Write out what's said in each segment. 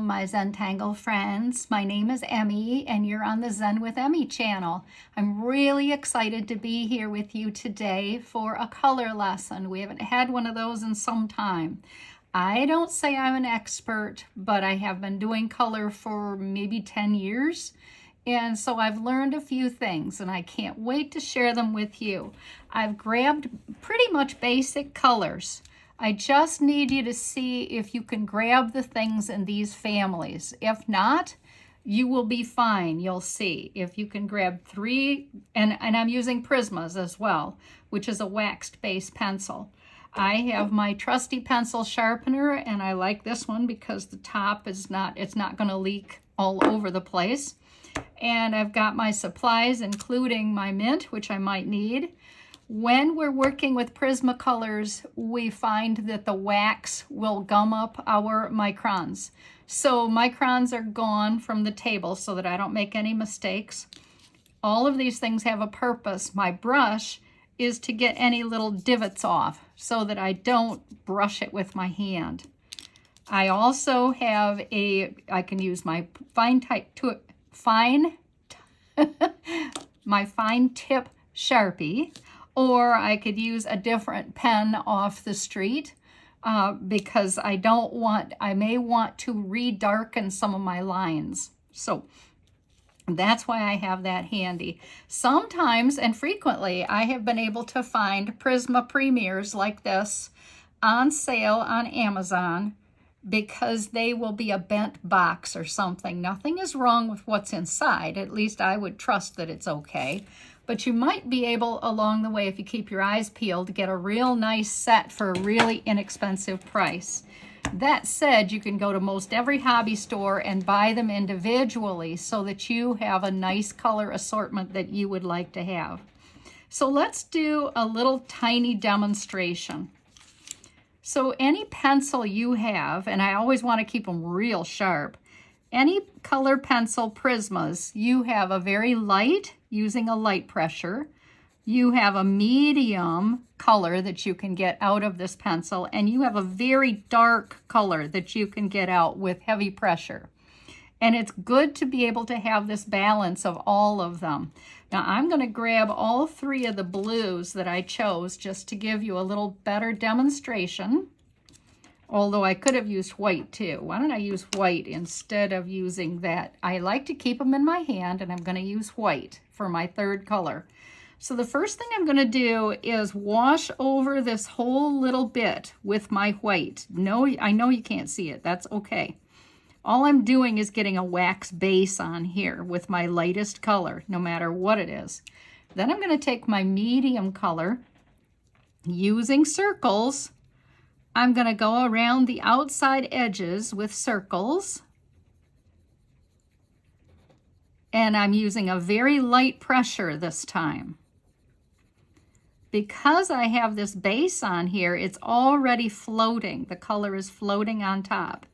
Welcome, my Zentangle friends. My name is Emmy, and you're on the Zen with Emmy channel. I'm really excited to be here with you today for a color lesson. We haven't had one of those in some time. I don't say I'm an expert, but I have been doing color for maybe 10 years. And so I've learned a few things, and I can't wait to share them with you. I've grabbed pretty much basic colors. I just need you to see if you can grab the things in these families. If not, you will be fine. You'll see. If you can grab 3, and I'm using Prismas as well, which is a waxed base pencil. I have my trusty pencil sharpener, and I like this one because the top is it's not going to leak all over the place. And I've got my supplies, including my mint, which I might need. When we're working with Prismacolors, we find that the wax will gum up our microns. So microns are gone from the table so that I don't make any mistakes. All of these things have a purpose. My brush is to get any little divots off so that I don't brush it with my hand. I also have I can use my fine tip Sharpie, or I could use a different pen off the street because I may want to redarken some of my lines. So that's why I have that handy. Sometimes and frequently I have been able to find Prisma Premiers like this on sale on Amazon because they will be a bent box or something. Nothing is wrong with what's inside. At least I would trust that it's okay. But you might be able, along the way, if you keep your eyes peeled, to get a real nice set for a really inexpensive price. That said, you can go to most every hobby store and buy them individually so that you have a nice color assortment that you would like to have. So let's do a little tiny demonstration. So any pencil you have, and I always want to keep them real sharp, any color pencil Prismas, you have a very light, using a light pressure. You have a medium color that you can get out of this pencil, and you have a very dark color that you can get out with heavy pressure. And it's good to be able to have this balance of all of them. Now I'm going to grab all 3 of the blues that I chose just to give you a little better demonstration. Although I could have used white too. Why don't I use white instead of using that? I like to keep them in my hand, and I'm going to use white for my 3rd color. So the first thing I'm going to do is wash over this whole little bit with my white. No, I know you can't see it. That's okay. All I'm doing is getting a wax base on here with my lightest color, no matter what it is. Then I'm going to take my medium color, using circles. I'm going to go around the outside edges with circles. And I'm using a very light pressure this time. Because I have this base on here, it's already floating. The color is floating on top.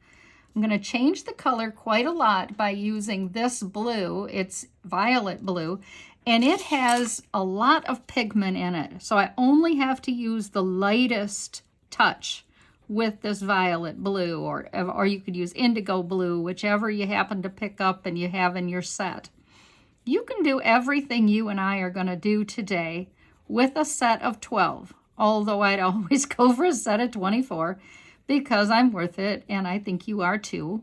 I'm going to change the color quite a lot by using this blue. It's violet blue, and it has a lot of pigment in it. So I only have to use the lightest touch with this violet blue, or you could use indigo blue, whichever you happen to pick up and you have in your set. You can do everything you and I are going to do today with a set of 12, although I'd always go for a set of 24 because I'm worth it, and I think you are too.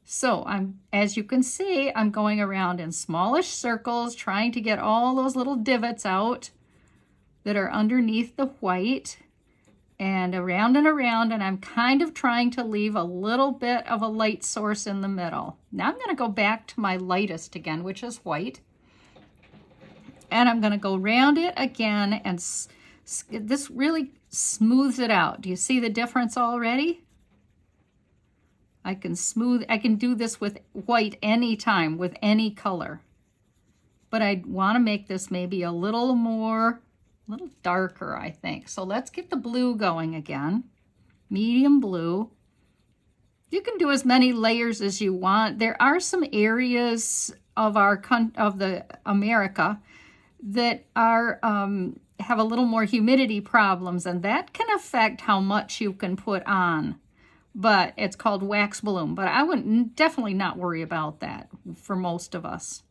So as you can see, I'm going around in smallish circles, trying to get all those little divots out that are underneath the white, and around, and I'm kind of trying to leave a little bit of a light source in the middle. Now I'm going to go back to my lightest again, which is white. And I'm going to go around it again, and this really smooths it out. Do you see the difference already? I can do this with white anytime, with any color. But I want to make this maybe a little darker, I think. So let's get the blue going again. Medium blue. You can do as many layers as you want. There are some areas of America that are have a little more humidity problems, and that can affect how much you can put on but it's called wax bloom. But I would definitely not worry about that for most of us.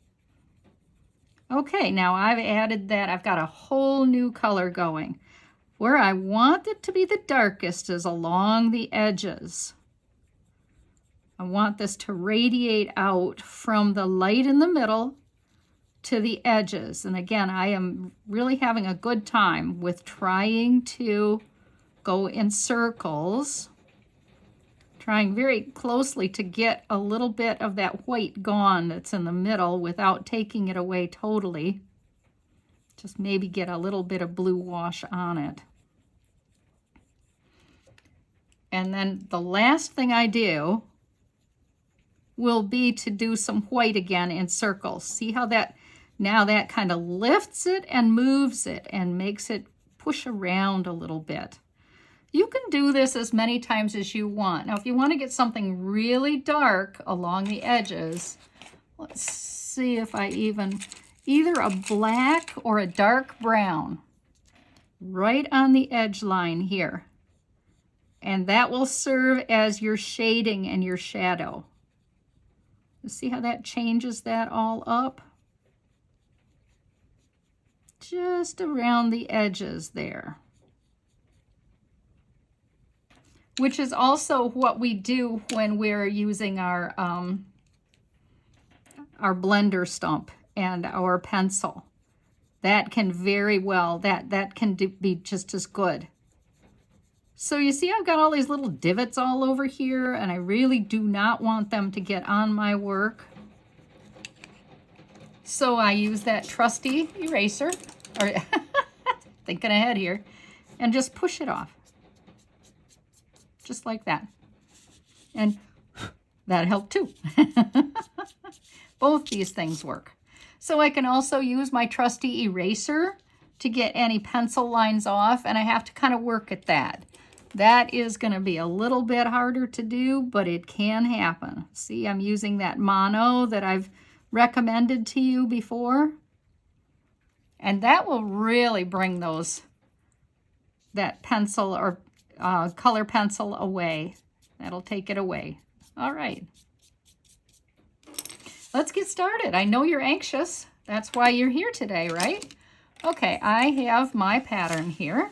Okay, now I've added that. I've got a whole new color going. Where I want it to be the darkest is along the edges. I want this to radiate out from the light in the middle to the edges. And again, I am really having a good time with trying to go in circles, trying very closely to get a little bit of that white gone that's in the middle without taking it away totally. Just maybe get a little bit of blue wash on it. And then the last thing I do will be to do some white again in circles. See how that, now that kind of lifts it and moves it and makes it push around a little bit. You can do this as many times as you want. Now, if you want to get something really dark along the edges, let's see if I either a black or a dark brown right on the edge line here. And that will serve as your shading and your shadow. See how that changes that all up? Just around the edges there. Which is also what we do when we're using our blender stump and our pencil. That can very well, that can be just as good. So you see I've got all these little divots all over here, and I really do not want them to get on my work. So I use that trusty eraser, or thinking ahead here, and just push it off. Just like that. And that helped too. Both these things work. So I can also use my trusty eraser to get any pencil lines off, and I have to kind of work at that. That is going to be a little bit harder to do, but it can happen. See, I'm using that mono that I've recommended to you before. And that will really bring that pencil or color pencil away. That'll take it away. All right. Let's get started. I know you're anxious. That's why you're here today, right? Okay, I have my pattern here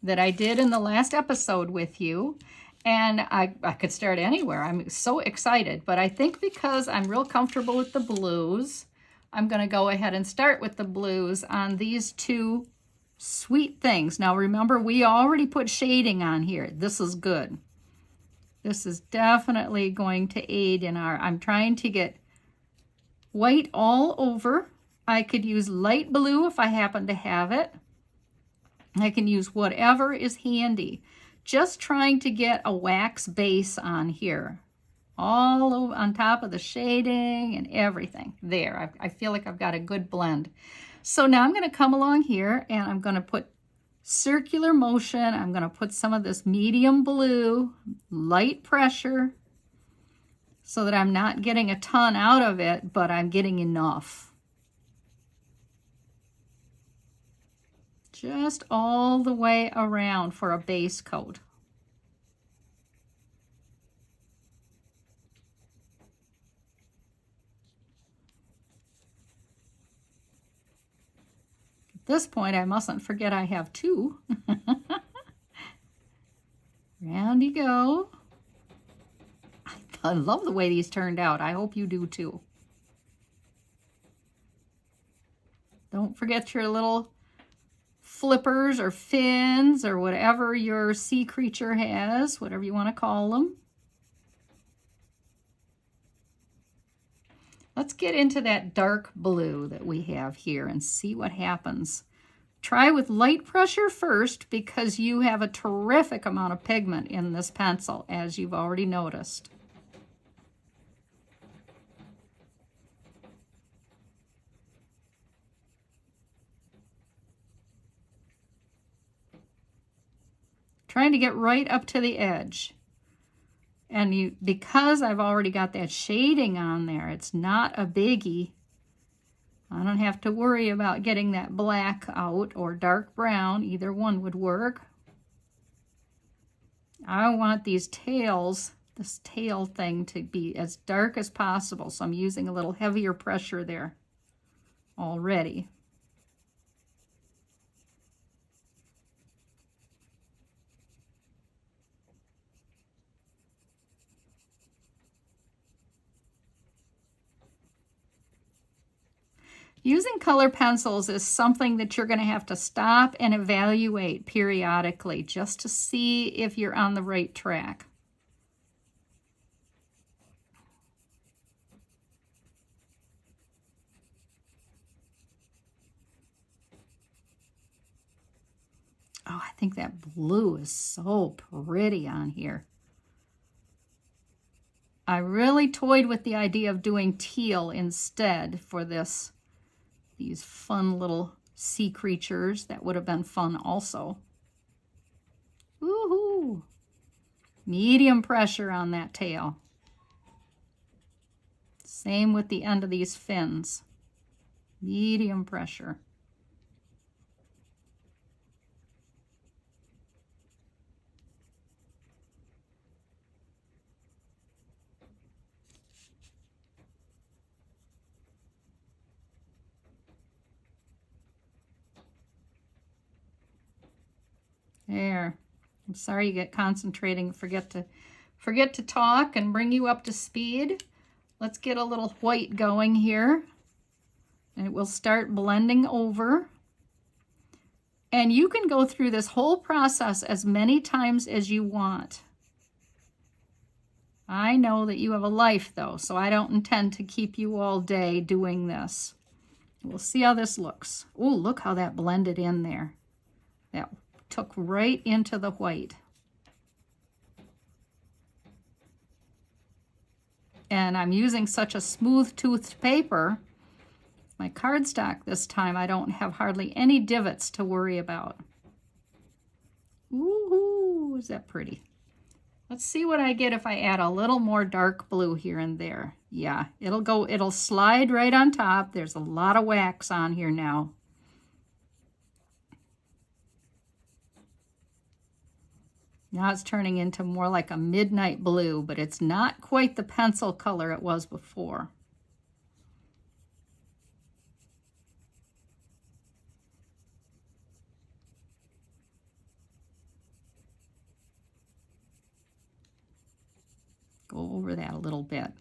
that I did in the last episode with you. And I could start anywhere. I'm so excited. But I think because I'm real comfortable with the blues, I'm going to go ahead and start with the blues on these two sweet things. Now remember, we already put shading on here. This is good. This is definitely going to aid in I'm trying to get white all over. I could use light blue if I happen to have it. I can use whatever is handy. Just trying to get a wax base on here. All over, on top of the shading and everything. There, I feel like I've got a good blend. So now I'm going to come along here and I'm going to put circular motion. I'm going to put some of this medium blue, light pressure, so that I'm not getting a ton out of it, but I'm getting enough. Just all the way around for a base coat. At this point, I mustn't forget I have two. Round you go. I love the way these turned out. I hope you do too. Don't forget your little flippers or fins or whatever your sea creature has, whatever you want to call them. Let's get into that dark blue that we have here and see what happens. Try with light pressure first because you have a terrific amount of pigment in this pencil, as you've already noticed. Trying to get right up to the edge. And because I've already got that shading on there, it's not a biggie. I don't have to worry about getting that black out or dark brown. Either one would work. I want these tails, this tail thing, to be as dark as possible. So I'm using a little heavier pressure there already. Using color pencils is something that you're going to have to stop and evaluate periodically just to see if you're on the right track. Oh, I think that blue is so pretty on here. I really toyed with the idea of doing teal instead for this. These fun little sea creatures. That would have been fun also. Woohoo! Medium pressure on that tail. Same with the end of these fins. Medium pressure. There. I'm sorry you get concentrating, forget to talk and bring you up to speed. Let's get a little white going here. And it will start blending over. And you can go through this whole process as many times as you want. I know that you have a life though, so I don't intend to keep you all day doing this. We'll see how this looks. Oh, look how that blended in there. That took right into the white. And I'm using such a smooth-toothed paper. My cardstock this time, I don't have hardly any divots to worry about. Ooh, is that pretty? Let's see what I get if I add a little more dark blue here and there. Yeah, it'll slide right on top. There's a lot of wax on here now. Now it's turning into more like a midnight blue, but it's not quite the pencil color it was before. Go over that a little bit.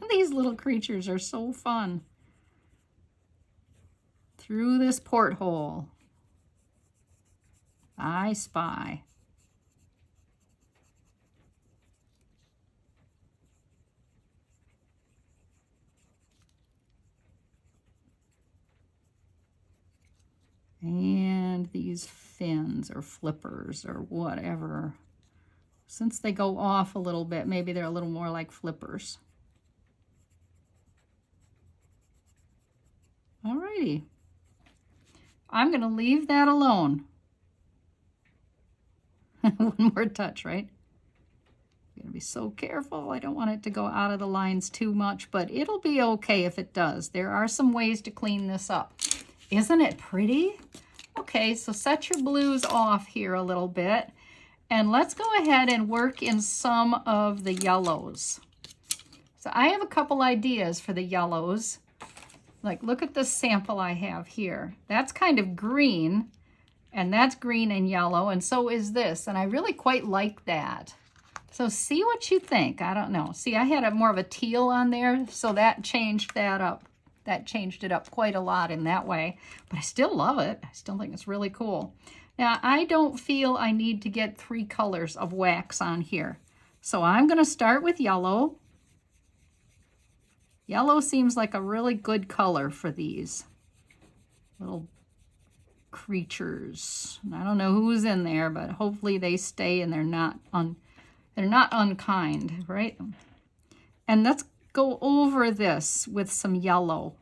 These little creatures are so fun. Through this porthole, I spy. And these fins or flippers or whatever, since they go off a little bit, maybe they're a little more like flippers. Alrighty. I'm going to leave that alone. One more touch, right? I'm going to be so careful. I don't want it to go out of the lines too much, but it'll be okay if it does. There are some ways to clean this up. Isn't it pretty? Okay, so set your blues off here a little bit, and let's go ahead and work in some of the yellows. So I have a couple ideas for the yellows. Like, look at this sample I have here. That's kind of green, and that's green and yellow, and so is this, and I really quite like that. So see what you think. I don't know. See, I had more of a teal on there, so that changed that up. That changed it up quite a lot in that way, but I still love it. I still think it's really cool. Now, I don't feel I need to get 3 colors of wax on here, so I'm going to start with yellow. Yellow seems like a really good color for these little creatures. I don't know who's in there, but hopefully they stay and they're not unkind, right? And let's go over this with some yellow.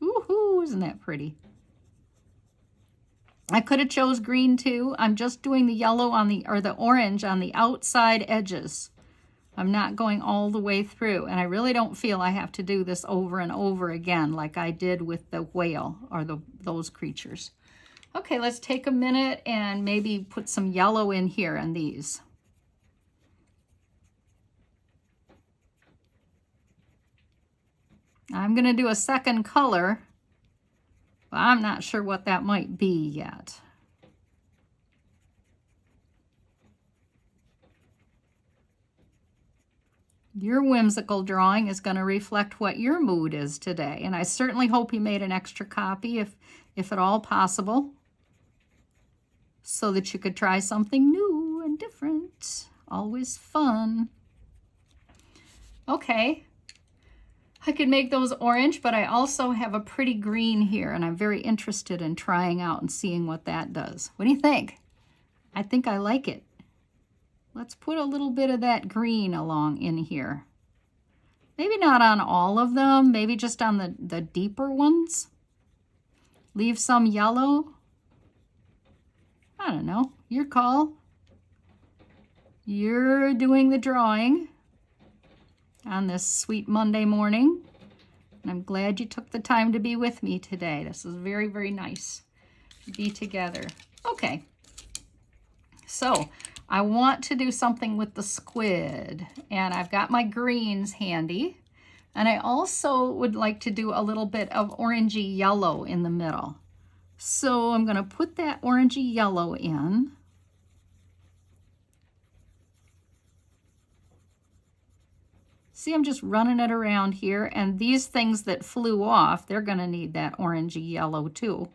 Woohoo, isn't that pretty? I could have chose green too. I'm just doing the yellow on the orange on the outside edges. I'm not going all the way through, and I really don't feel I have to do this over and over again like I did with the whale or those creatures. Okay, let's take a minute and maybe put some yellow in here on these. I'm going to do a second color, but I'm not sure what that might be yet. Your whimsical drawing is going to reflect what your mood is today, and I certainly hope you made an extra copy if at all possible, so that you could try something new and different. Always fun. Okay, I could make those orange, but I also have a pretty green here, and I'm very interested in trying out and seeing what that does. What do you think? I think I like it. Let's put a little bit of that green along in here. Maybe not on all of them, maybe just on the deeper ones. Leave some yellow. I don't know, your call. You're doing the drawing on this sweet Monday morning. And I'm glad you took the time to be with me today. This is very, very nice to be together. Okay, so I want to do something with the squid, and I've got my greens handy, and I also would like to do a little bit of orangey yellow in the middle. So I'm going to put that orangey yellow in. See, I'm just running it around here, and these things that flew off, they're going to need that orangey yellow too.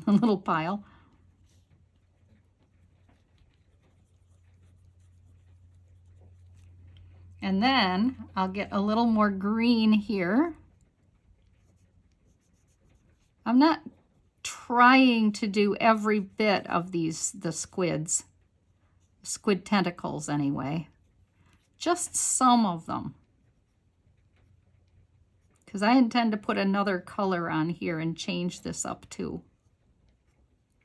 A little pile. And then I'll get a little more green here. I'm not trying to do every bit of the squid tentacles anyway. Just some of them. Because I intend to put another color on here and change this up too.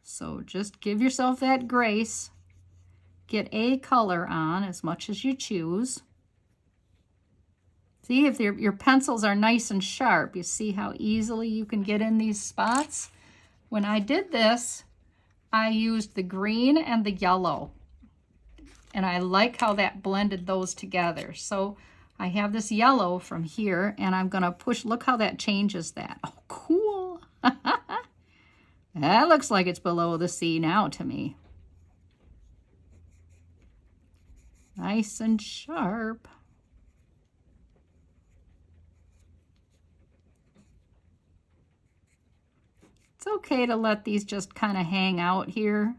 So just give yourself that grace. Get a color on as much as you choose. See, if your pencils are nice and sharp, you see how easily you can get in these spots? When I did this, I used the green and the yellow. And I like how that blended those together. So I have this yellow from here, and I'm going to push. Look how that changes that. Oh, cool. That looks like it's below the sea now to me. Nice and sharp. It's okay to let these just kind of hang out here.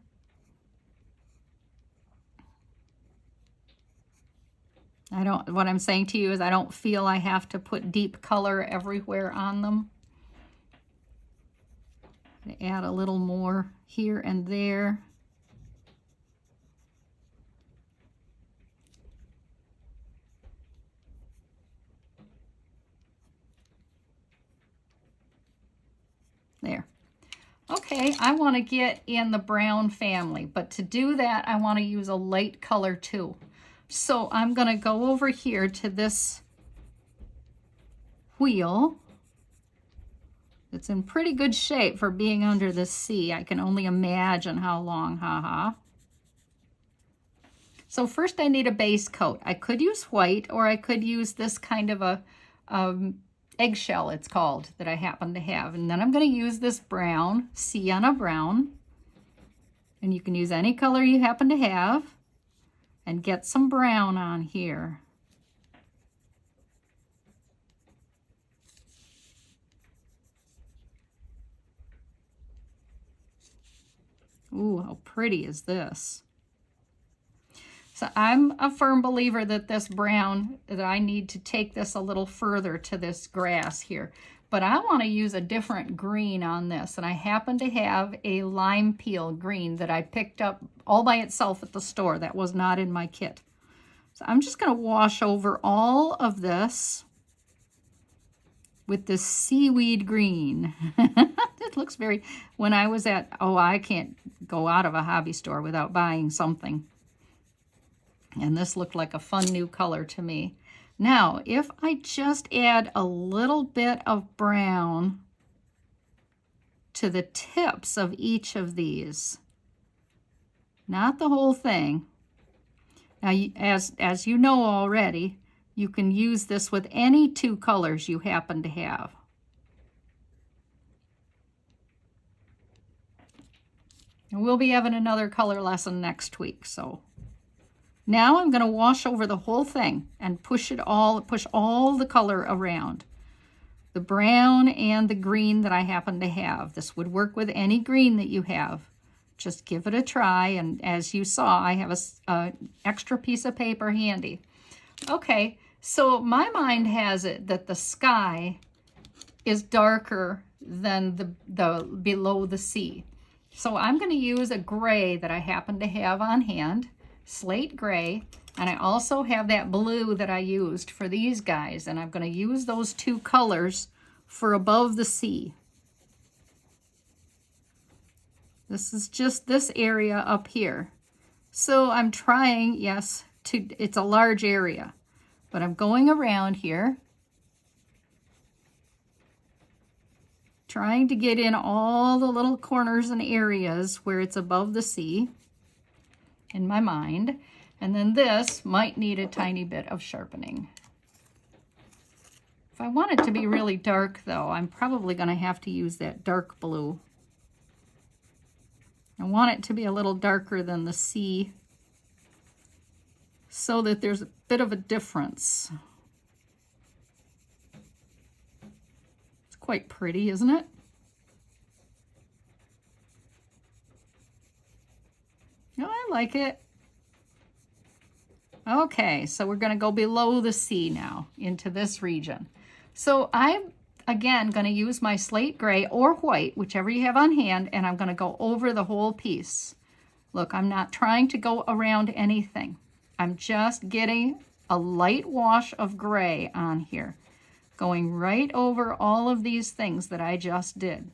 What I'm saying to you is I don't feel I have to put deep color everywhere on them. Add a little more here and there. There. Okay, I want to get in the brown family, but to do that, I want to use a light color too. So I'm going to go over here to this wheel. It's in pretty good shape for being under the sea. I can only imagine how long, haha. So first I need a base coat. I could use white, or I could use this kind of a eggshell, it's called, that I happen to have. And then I'm going to use this brown, sienna brown. And you can use any color you happen to have. And get some brown on here. Ooh, how pretty is this? So I'm a firm believer that this brown, that I need to take this a little further to this grass here. But I want to use a different green on this. And I happen to have a lime peel green that I picked up all by itself at the store. That was not in my kit. So I'm just going to wash over all of this with this seaweed green. It looks very, when I was at, I can't go out of a hobby store without buying something. And this looked like a fun new color to me. Now, if I just add a little bit of brown to the tips of each of these, not the whole thing. Now, as you know already, you can use this with any two colors you happen to have. And we'll be having another color lesson next week, so. Now I'm going to wash over the whole thing and push all the color around. The brown and the green that I happen to have. This would work with any green that you have. Just give it a try, and as you saw, I have a extra piece of paper handy. Okay, so my mind has it that the sky is darker than the below the sea. So I'm going to use a gray that I happen to have on hand, slate gray, and I also have that blue that I used for these guys, and I'm going to use those two colors for above the sea. This is just this area up here. So I'm trying, yes, it's a large area, but I'm going around here, trying to get in all the little corners and areas where it's above the sea in my mind. And then this might need a tiny bit of sharpening. If I want it to be really dark though, I'm probably going to have to use that dark blue. I want it to be a little darker than the sea so that there's a bit of a difference. It's quite pretty, isn't it? Oh, I like it. Okay, so we're going to go below the sea now into this region. So I'm again going to use my slate gray or white, whichever you have on hand, and I'm going to go over the whole piece. Look, I'm not trying to go around anything. I'm just getting a light wash of gray on here, going right over all of these things that I just did.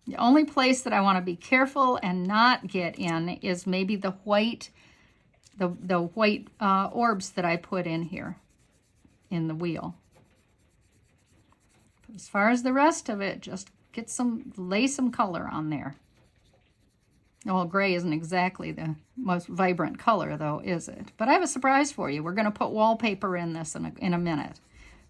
The only place that I want to be careful and not get in is maybe the white, the white orbs that I put in here in the wheel. But as far as the rest of it, just lay some color on there. Well, gray isn't exactly the most vibrant color though, is it? But I have a surprise for you. We're going to put wallpaper in this in a minute.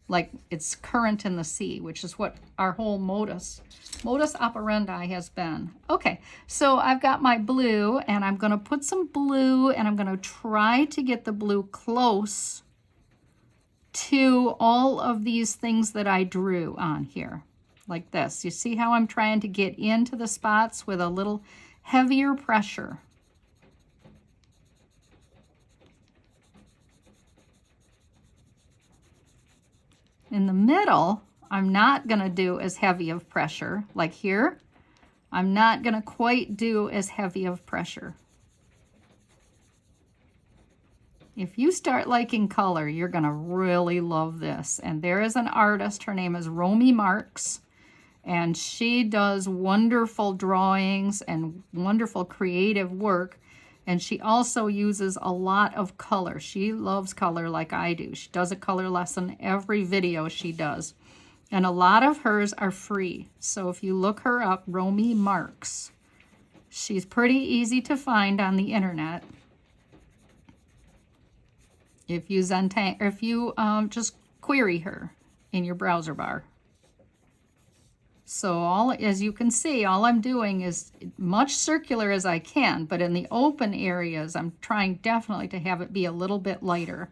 Like it's current in the sea, which is what our whole modus operandi has been. Okay, so I've got my blue, and I'm going to put some blue, and I'm going to try to get the blue close to all of these things that I drew on here, like this. You see how I'm trying to get into the spots with a little heavier pressure. In the middle, I'm not going to do as heavy of pressure. Like here, I'm not going to quite do as heavy of pressure. If you start liking color, you're going to really love this. And there is an artist, her name is Romy Marks, and she does wonderful drawings and wonderful creative work. And she also uses a lot of color. She loves color like I do. She does a color lesson every video she does. And a lot of hers are free. So if you look her up, Romy Marks, she's pretty easy to find on the internet. If you just query her in your browser bar. So as you can see, all I'm doing is much circular as I can, but in the open areas, I'm trying definitely to have it be a little bit lighter.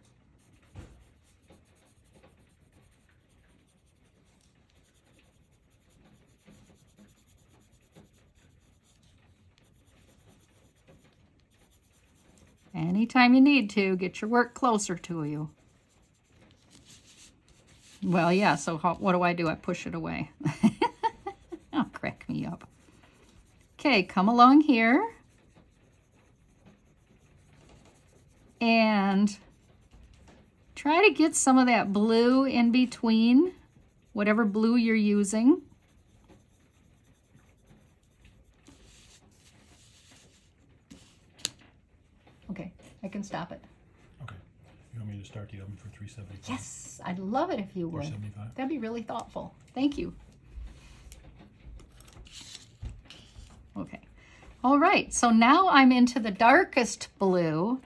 Anytime you need to, get your work closer to you. Well, yeah, so what do? I push it away. Oh, crack me up. Okay, come along here. And try to get some of that blue in between, whatever blue you're using. Okay, I can stop it. Okay. You want me to start the oven for 375? Yes, I'd love it if you would. 375? That'd be really thoughtful. Thank you. Okay. All right, so now I'm into the darkest blue,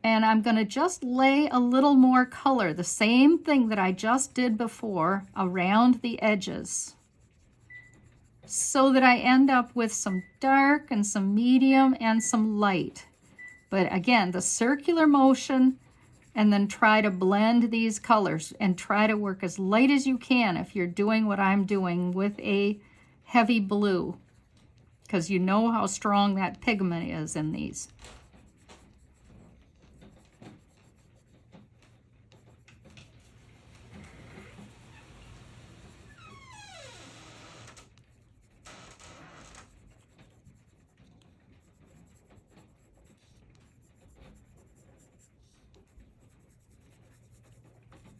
and I'm going to just lay a little more color, the same thing that I just did before, around the edges, so that I end up with some dark and some medium and some light. But again, the circular motion, and then try to blend these colors and try to work as light as you can if you're doing what I'm doing with a heavy blue, because you know how strong that pigment is in these.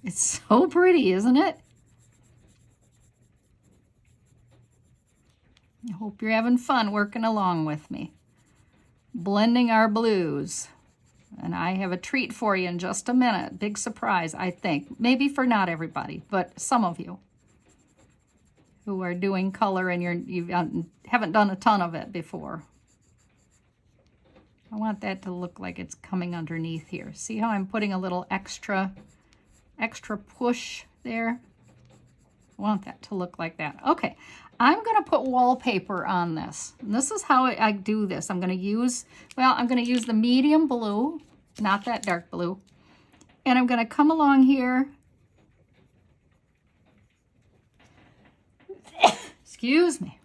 It's so pretty, isn't it? I hope you're having fun working along with me, blending our blues. And I have a treat for you in just a minute. Big surprise, I think. Maybe for not everybody, but some of you who are doing color and you haven't done a ton of it before. I want that to look like it's coming underneath here. See how I'm putting a little extra push there? I want that to look like that. Okay, I'm going to put wallpaper on this. And this is how I do this. I'm going to use the medium blue, not that dark blue. And I'm going to come along here. Excuse me.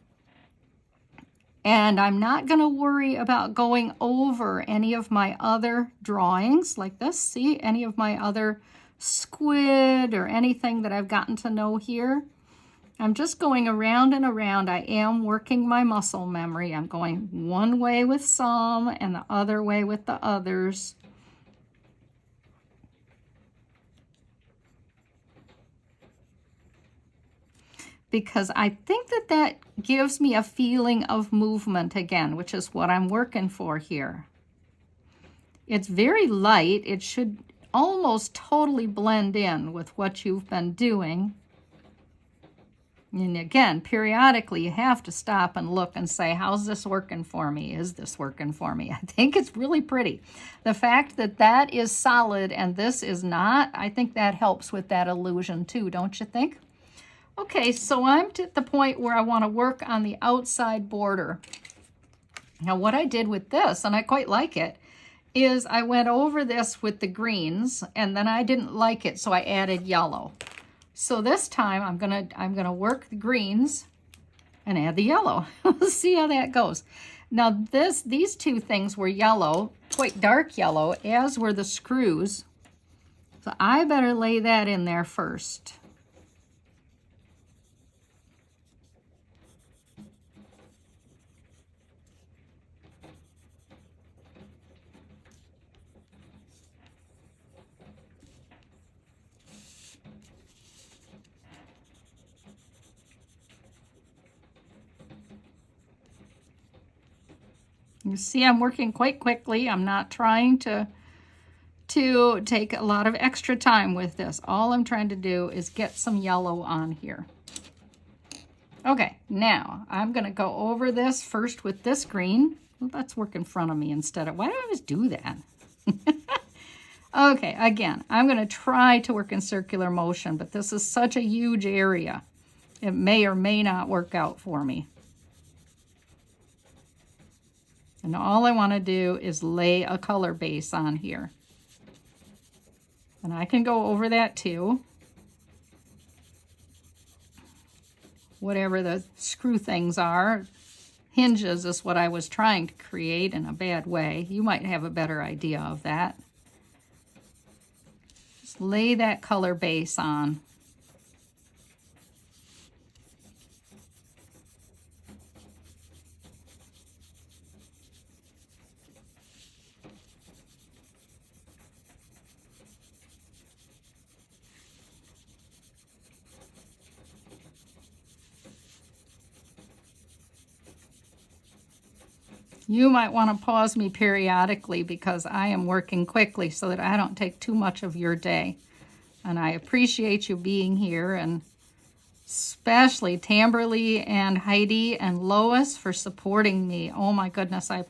And I'm not going to worry about going over any of my other drawings like this. See, any of my other squid or anything that I've gotten to know here. I'm just going around and around. I am working my muscle memory. I'm going one way with some and the other way with the others. Because I think that gives me a feeling of movement again, which is what I'm working for here. It's very light. It should almost totally blend in with what you've been doing. And again, periodically you have to stop and look and say, how's this working for me? Is this working for me? I think it's really pretty. The fact that that is solid and this is not, I think that helps with that illusion too, don't you think? Okay, so I'm at the point where I want to work on the outside border. Now what I did with this, and I quite like it, is I went over this with the greens and then I didn't like it, so I added yellow. So this time I'm gonna work the greens and add the yellow. Let's see how that goes. Now these two things were yellow, quite dark yellow, as were the screws. So I better lay that in there first. You see, I'm working quite quickly. I'm not trying to take a lot of extra time with this. All I'm trying to do is get some yellow on here. Okay, now I'm going to go over this first with this green. Well, let's work in front of me instead of, why do I always do that? Okay, again, I'm going to try to work in circular motion, but this is such a huge area. It may or may not work out for me. And all I want to do is lay a color base on here. And I can go over that too. Whatever the screw things are. Hinges is what I was trying to create in a bad way. You might have a better idea of that. Just lay that color base on. You might want to pause me periodically because I am working quickly so that I don't take too much of your day. And I appreciate you being here, and especially Tamberly and Heidi and Lois for supporting me. Oh my goodness, I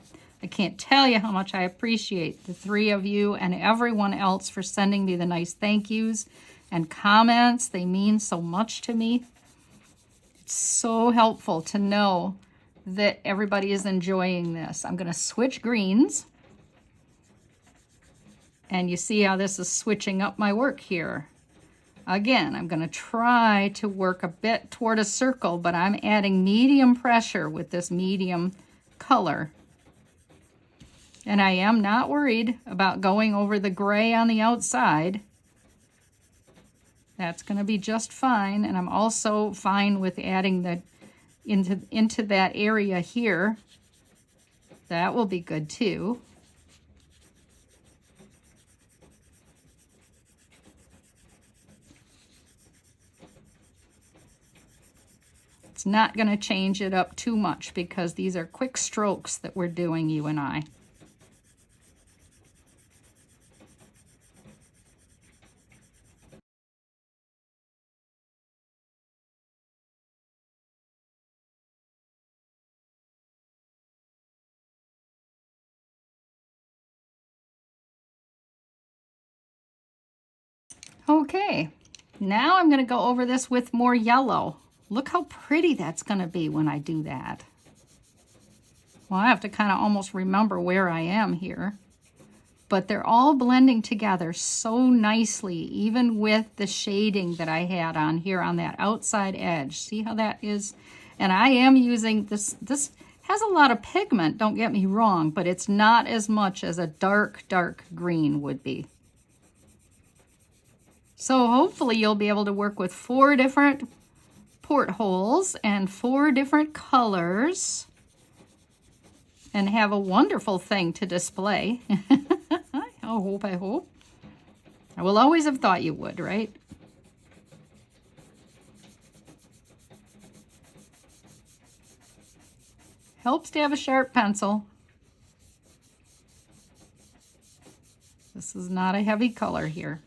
can't tell you how much I appreciate the three of you and everyone else for sending me the nice thank yous and comments. They mean so much to me. It's so helpful to know that everybody is enjoying this. I'm going to switch greens. And you see how this is switching up my work here. Again, I'm going to try to work a bit toward a circle, but I'm adding medium pressure with this medium color. And I am not worried about going over the gray on the outside. That's going to be just fine. And I'm also fine with adding the into that area here. That will be good too. It's not going to change it up too much because these are quick strokes that we're doing, you and I. Okay, now I'm going to go over this with more yellow. Look how pretty that's going to be when I do that. Well, I have to kind of almost remember where I am here. But they're all blending together so nicely, even with the shading that I had on here on that outside edge. See how that is? And I am using this. This has a lot of pigment, don't get me wrong, but it's not as much as a dark, dark green would be. So hopefully you'll be able to work with 4 different portholes and 4 different colors and have a wonderful thing to display. I hope. I will always have thought you would, right? Helps to have a sharp pencil. This is not a heavy color here.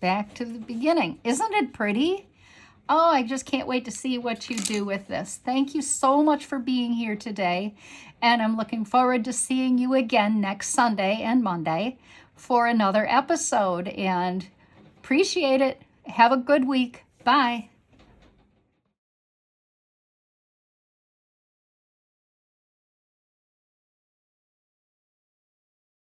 Back to the beginning. Isn't it pretty? Oh, I just can't wait to see what you do with this. Thank you so much for being here today. And I'm looking forward to seeing you again next Sunday and Monday for another episode. And appreciate it. Have a good week. Bye.